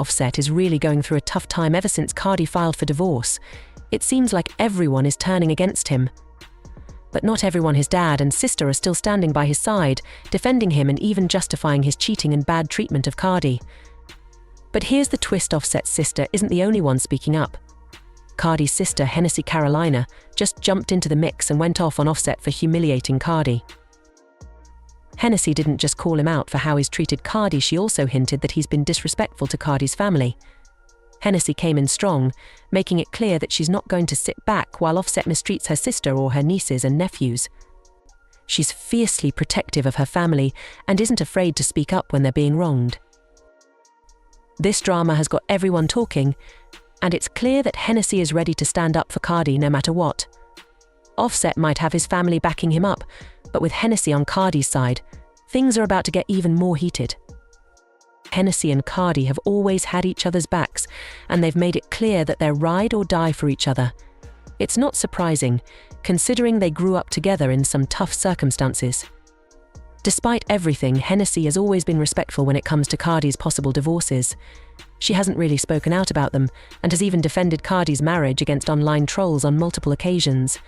Offset is really going through a tough time ever since Cardi filed for divorce. It seems like everyone is turning against him. But not everyone. His dad and sister are still standing by his side, defending him and even justifying his cheating and bad treatment of Cardi. But here's the twist: Offset's sister isn't the only one speaking up. Cardi's sister, Hennessy Carolina, just jumped into the mix and went off on Offset for humiliating Cardi. Hennessy didn't just call him out for how he's treated Cardi, she also hinted that he's been disrespectful to Cardi's family. Hennessy came in strong, making it clear that she's not going to sit back while Offset mistreats her sister or her nieces and nephews. She's fiercely protective of her family and isn't afraid to speak up when they're being wronged. This drama has got everyone talking, and it's clear that Hennessy is ready to stand up for Cardi no matter what. Offset might have his family backing him up, but with Hennessy on Cardi's side, things are about to get even more heated. Hennessy and Cardi have always had each other's backs, and they've made it clear that they're ride or die for each other. It's not surprising, considering they grew up together in some tough circumstances. Despite everything, Hennessy has always been respectful when it comes to Cardi's possible divorces. She hasn't really spoken out about them, and has even defended Cardi's marriage against online trolls on multiple occasions.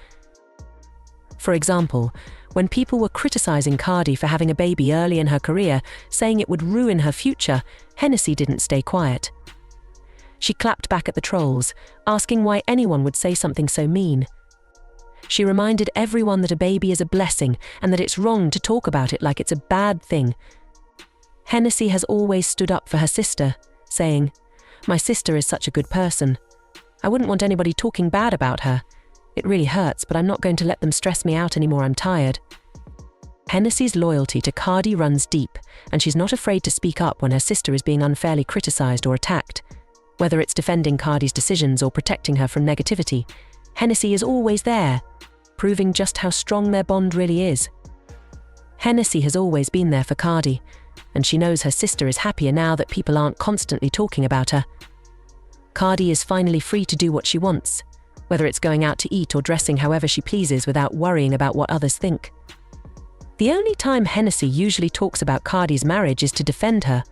For example, when people were criticizing Cardi for having a baby early in her career, saying it would ruin her future, Hennessy didn't stay quiet. She clapped back at the trolls, asking why anyone would say something so mean. She reminded everyone that a baby is a blessing and that it's wrong to talk about it like it's a bad thing. Hennessy has always stood up for her sister, saying, "My sister is such a good person. I wouldn't want anybody talking bad about her. It really hurts, but I'm not going to let them stress me out anymore. I'm tired." Hennessy's loyalty to Cardi runs deep, and she's not afraid to speak up when her sister is being unfairly criticized or attacked. Whether it's defending Cardi's decisions or protecting her from negativity, Hennessy is always there, proving just how strong their bond really is. Hennessy has always been there for Cardi, and she knows her sister is happier now that people aren't constantly talking about her. Cardi is finally free to do what she wants, whether it's going out to eat or dressing however she pleases without worrying about what others think. The only time Hennessy usually talks about Cardi's marriage is to defend her,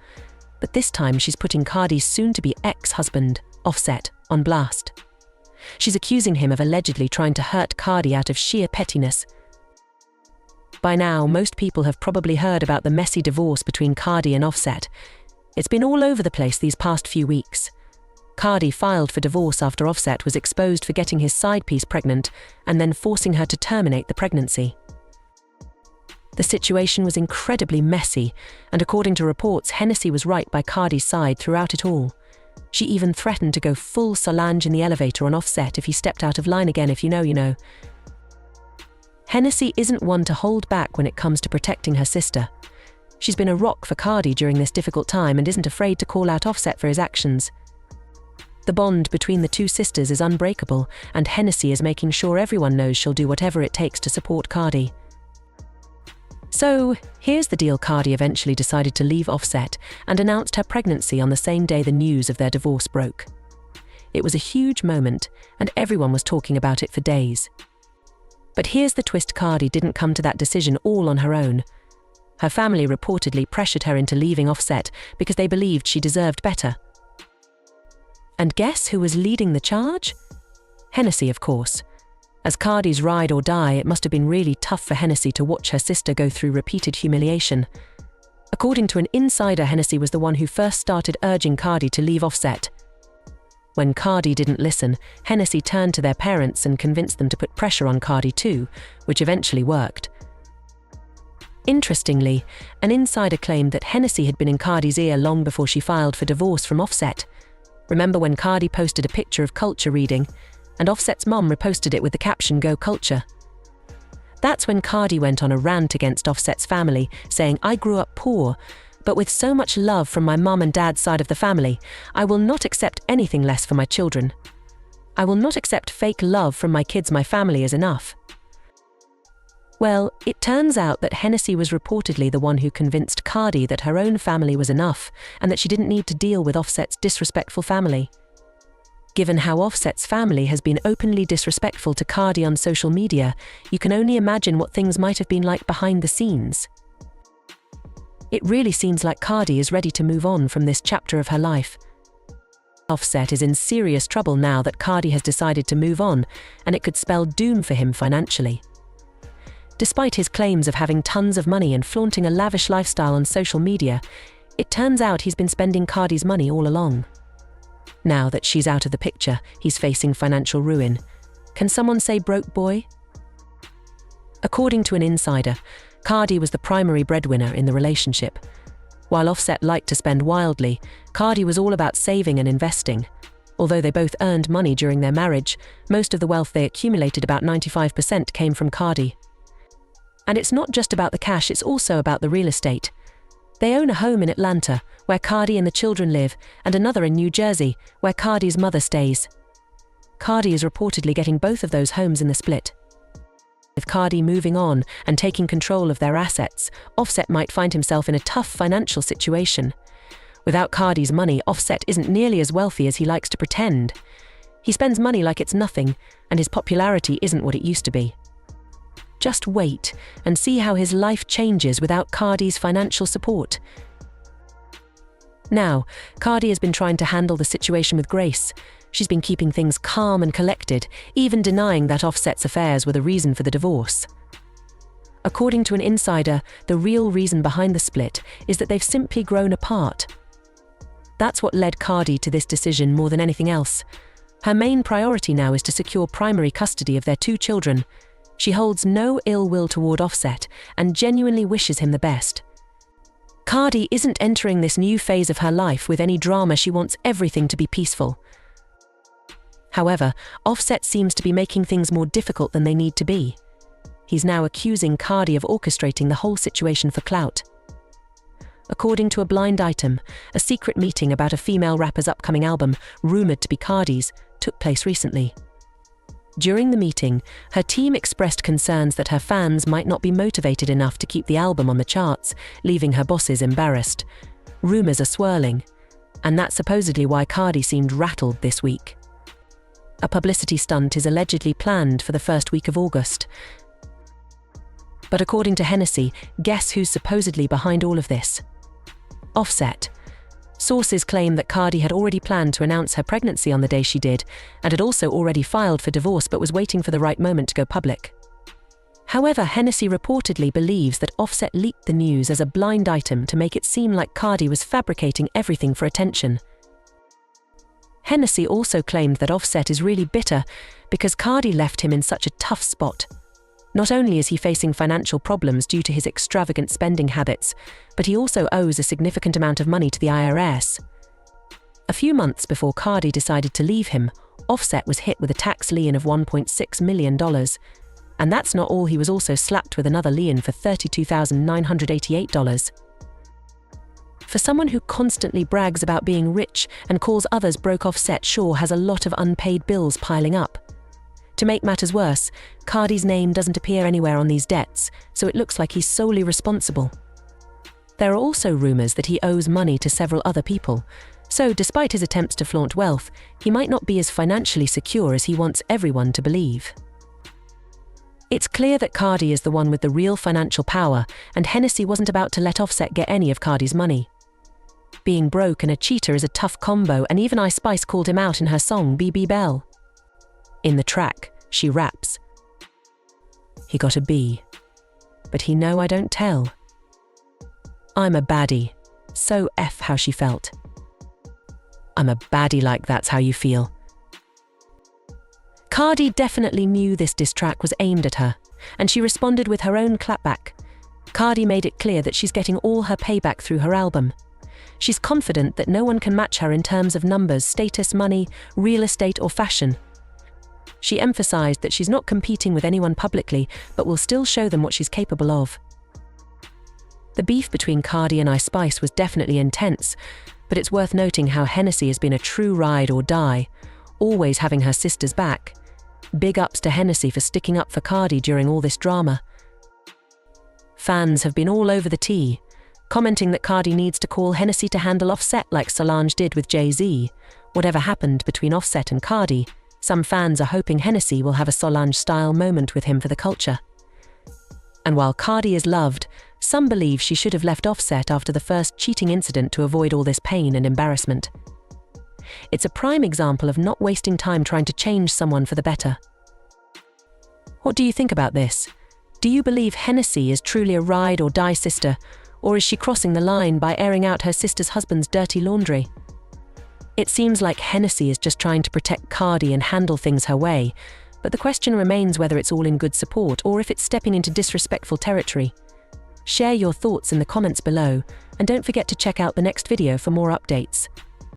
but this time she's putting Cardi's soon-to-be ex-husband, Offset, on blast. She's accusing him of allegedly trying to hurt Cardi out of sheer pettiness. By now, most people have probably heard about the messy divorce between Cardi and Offset. It's been all over the place these past few weeks. Cardi filed for divorce after Offset was exposed for getting his side piece pregnant and then forcing her to terminate the pregnancy. The situation was incredibly messy, and according to reports, Hennessy was right by Cardi's side throughout it all. She even threatened to go full Solange in the elevator on Offset if he stepped out of line again. If you know, you know. Hennessy isn't one to hold back when it comes to protecting her sister. She's been a rock for Cardi during this difficult time and isn't afraid to call out Offset for his actions. The bond between the two sisters is unbreakable, and Hennessy is making sure everyone knows she'll do whatever it takes to support Cardi. So, here's the deal. Cardi eventually decided to leave Offset and announced her pregnancy on the same day the news of their divorce broke. It was a huge moment, and everyone was talking about it for days. But here's the twist: Cardi didn't come to that decision all on her own. Her family reportedly pressured her into leaving Offset because they believed she deserved better. And guess who was leading the charge? Hennessy, of course. As Cardi's ride or die, it must have been really tough for Hennessy to watch her sister go through repeated humiliation. According to an insider, Hennessy was the one who first started urging Cardi to leave Offset. When Cardi didn't listen, Hennessy turned to their parents and convinced them to put pressure on Cardi too, which eventually worked. Interestingly, an insider claimed that Hennessy had been in Cardi's ear long before she filed for divorce from Offset. Remember when Cardi posted a picture of Culture reading, and Offset's mom reposted it with the caption "Go Culture"? That's when Cardi went on a rant against Offset's family, saying, "I grew up poor, but with so much love from my mom and dad's side of the family, I will not accept anything less for my children. I will not accept fake love from my kids. My family is enough." Well, it turns out that Hennessy was reportedly the one who convinced Cardi that her own family was enough and that she didn't need to deal with Offset's disrespectful family. Given how Offset's family has been openly disrespectful to Cardi on social media, you can only imagine what things might have been like behind the scenes. It really seems like Cardi is ready to move on from this chapter of her life. Offset is in serious trouble now that Cardi has decided to move on, and it could spell doom for him financially. Despite his claims of having tons of money and flaunting a lavish lifestyle on social media, it turns out he's been spending Cardi's money all along. Now that she's out of the picture, he's facing financial ruin. Can someone say broke boy? According to an insider, Cardi was the primary breadwinner in the relationship. While Offset liked to spend wildly, Cardi was all about saving and investing. Although they both earned money during their marriage, most of the wealth they accumulated, about 95%, came from Cardi. And it's not just about the cash, it's also about the real estate. They own a home in Atlanta, where Cardi and the children live, and another in New Jersey, where Cardi's mother stays. Cardi is reportedly getting both of those homes in the split. With Cardi moving on and taking control of their assets, Offset might find himself in a tough financial situation. Without Cardi's money, Offset isn't nearly as wealthy as he likes to pretend. He spends money like it's nothing, and his popularity isn't what it used to be. Just wait and see how his life changes without Cardi's financial support. Now, Cardi has been trying to handle the situation with grace. She's been keeping things calm and collected, even denying that Offset's affairs were the reason for the divorce. According to an insider, the real reason behind the split is that they've simply grown apart. That's what led Cardi to this decision more than anything else. Her main priority now is to secure primary custody of their 2 children. She holds no ill will toward Offset and genuinely wishes him the best. Cardi isn't entering this new phase of her life with any drama. She wants everything to be peaceful. However, Offset seems to be making things more difficult than they need to be. He's now accusing Cardi of orchestrating the whole situation for clout. According to a blind item, a secret meeting about a female rapper's upcoming album, rumored to be Cardi's, took place recently. During the meeting, her team expressed concerns that her fans might not be motivated enough to keep the album on the charts, leaving her bosses embarrassed. Rumors are swirling, and that's supposedly why Cardi seemed rattled this week. A publicity stunt is allegedly planned for the first week of August. But according to Hennessy, guess who's supposedly behind all of this? Offset. Sources claim that Cardi had already planned to announce her pregnancy on the day she did, and had also already filed for divorce but was waiting for the right moment to go public. However, Hennessy reportedly believes that Offset leaked the news as a blind item to make it seem like Cardi was fabricating everything for attention. Hennessy also claimed that Offset is really bitter because Cardi left him in such a tough spot. Not only is he facing financial problems due to his extravagant spending habits, but he also owes a significant amount of money to the IRS. A few months before Cardi decided to leave him, Offset was hit with a tax lien of $1.6 million. And that's not all, he was also slapped with another lien for $32,988. For someone who constantly brags about being rich and calls others broke, Offset sure has a lot of unpaid bills piling up. To make matters worse, Cardi's name doesn't appear anywhere on these debts, so it looks like he's solely responsible. There are also rumors that he owes money to several other people, so despite his attempts to flaunt wealth, he might not be as financially secure as he wants everyone to believe. It's clear that Cardi is the one with the real financial power, and Hennessy wasn't about to let Offset get any of Cardi's money. Being broke and a cheater is a tough combo, and even Ice Spice called him out in her song BB Bell. In the track, she raps, "He got a B, but he know I don't tell. I'm a baddie, so F how she felt. I'm a baddie like that's how you feel." Cardi definitely knew this diss track was aimed at her, and she responded with her own clapback. Cardi made it clear that she's getting all her payback through her album. She's confident that no one can match her in terms of numbers, status, money, real estate, or fashion. She emphasized that she's not competing with anyone publicly, but will still show them what she's capable of. The beef between Cardi and Ice Spice was definitely intense, but it's worth noting how Hennessy has been a true ride or die, always having her sister's back. Big ups to Hennessy for sticking up for Cardi during all this drama. Fans have been all over the tea, commenting that Cardi needs to call Hennessy to handle Offset like Solange did with Jay-Z. Whatever happened between Offset and Cardi, some fans are hoping Hennessy will have a Solange-style moment with him for the culture. And while Cardi is loved, some believe she should have left Offset after the first cheating incident to avoid all this pain and embarrassment. It's a prime example of not wasting time trying to change someone for the better. What do you think about this? Do you believe Hennessy is truly a ride or die sister, or is she crossing the line by airing out her sister's husband's dirty laundry? It seems like Hennessy is just trying to protect Cardi and handle things her way, but the question remains whether it's all in good support or if it's stepping into disrespectful territory. Share your thoughts in the comments below, and don't forget to check out the next video for more updates.